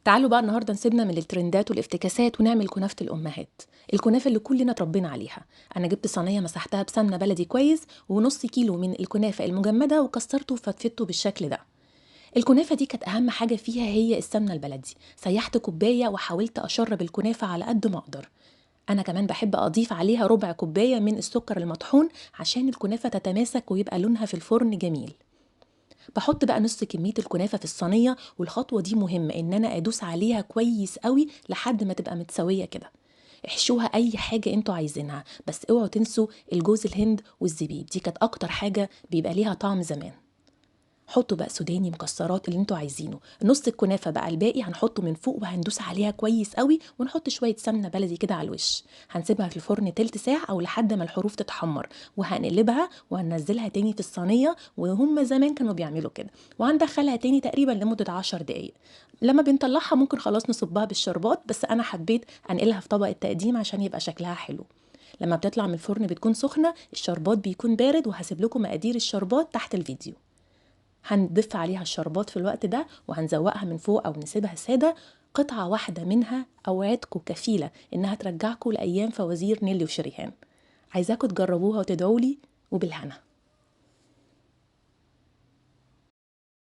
تعالوا بقى النهارده نسيبنا من الترندات والافتكاسات ونعمل كنافة الأمهات، الكنافة اللي كلنا اتربينا عليها. أنا جبت صينية مسحتها بسمنة بلدي كويس ونص كيلو من الكنافة المجمدة وكسرته وفتفته بالشكل ده. الكنافة دي كانت أهم حاجة فيها هي السمنة البلدي. سيحت كوباية وحاولت أشرب الكنافة على قد ما أقدر. أنا كمان بحب أضيف عليها ربع كوباية من السكر المطحون عشان الكنافة تتماسك ويبقى لونها في الفرن جميل. بحط بقى نص كمية الكنافة في الصينية، والخطوة دي مهمة ان انا ادوس عليها كويس قوي لحد ما تبقى متسوية كده. احشوها اي حاجة انتوا عايزينها، بس اوعوا تنسوا الجوز الهند والزبيب، دي كانت اكتر حاجة بيبقى ليها طعم زمان. حطوا بقى سوداني، مكسرات، اللي انتوا عايزينه. نص الكنافه بقى الباقي هنحطه من فوق وهندوس عليها كويس قوي، ونحط شويه سمنه بلدي كده على الوش. هنسيبها في الفرن تلت ساعه او لحد ما الحروف تتحمر، وهنقلبها وهننزلها تاني في الصينيه، وهم زمان كانوا بيعملوا كده. وهندخلها تاني تقريبا لمده 10 دقايق. لما بنطلعها ممكن خلاص نصبها بالشربات، بس انا حبيت انقلها في طبق التقديم عشان يبقى شكلها حلو. لما بتطلع من الفرن بتكون سخنه، الشربات بيكون بارد، وهسيب لكم مقادير الشربات تحت الفيديو. هنضيف عليها الشربات في الوقت ده وهنزوقها من فوق او نسيبها ساده. قطعه واحده منها اوعدكم كفيله انها ترجعكم لايام فوازير نيلي وشريهان. عايزاكم تجربوها وتدعولي، وبالهنا.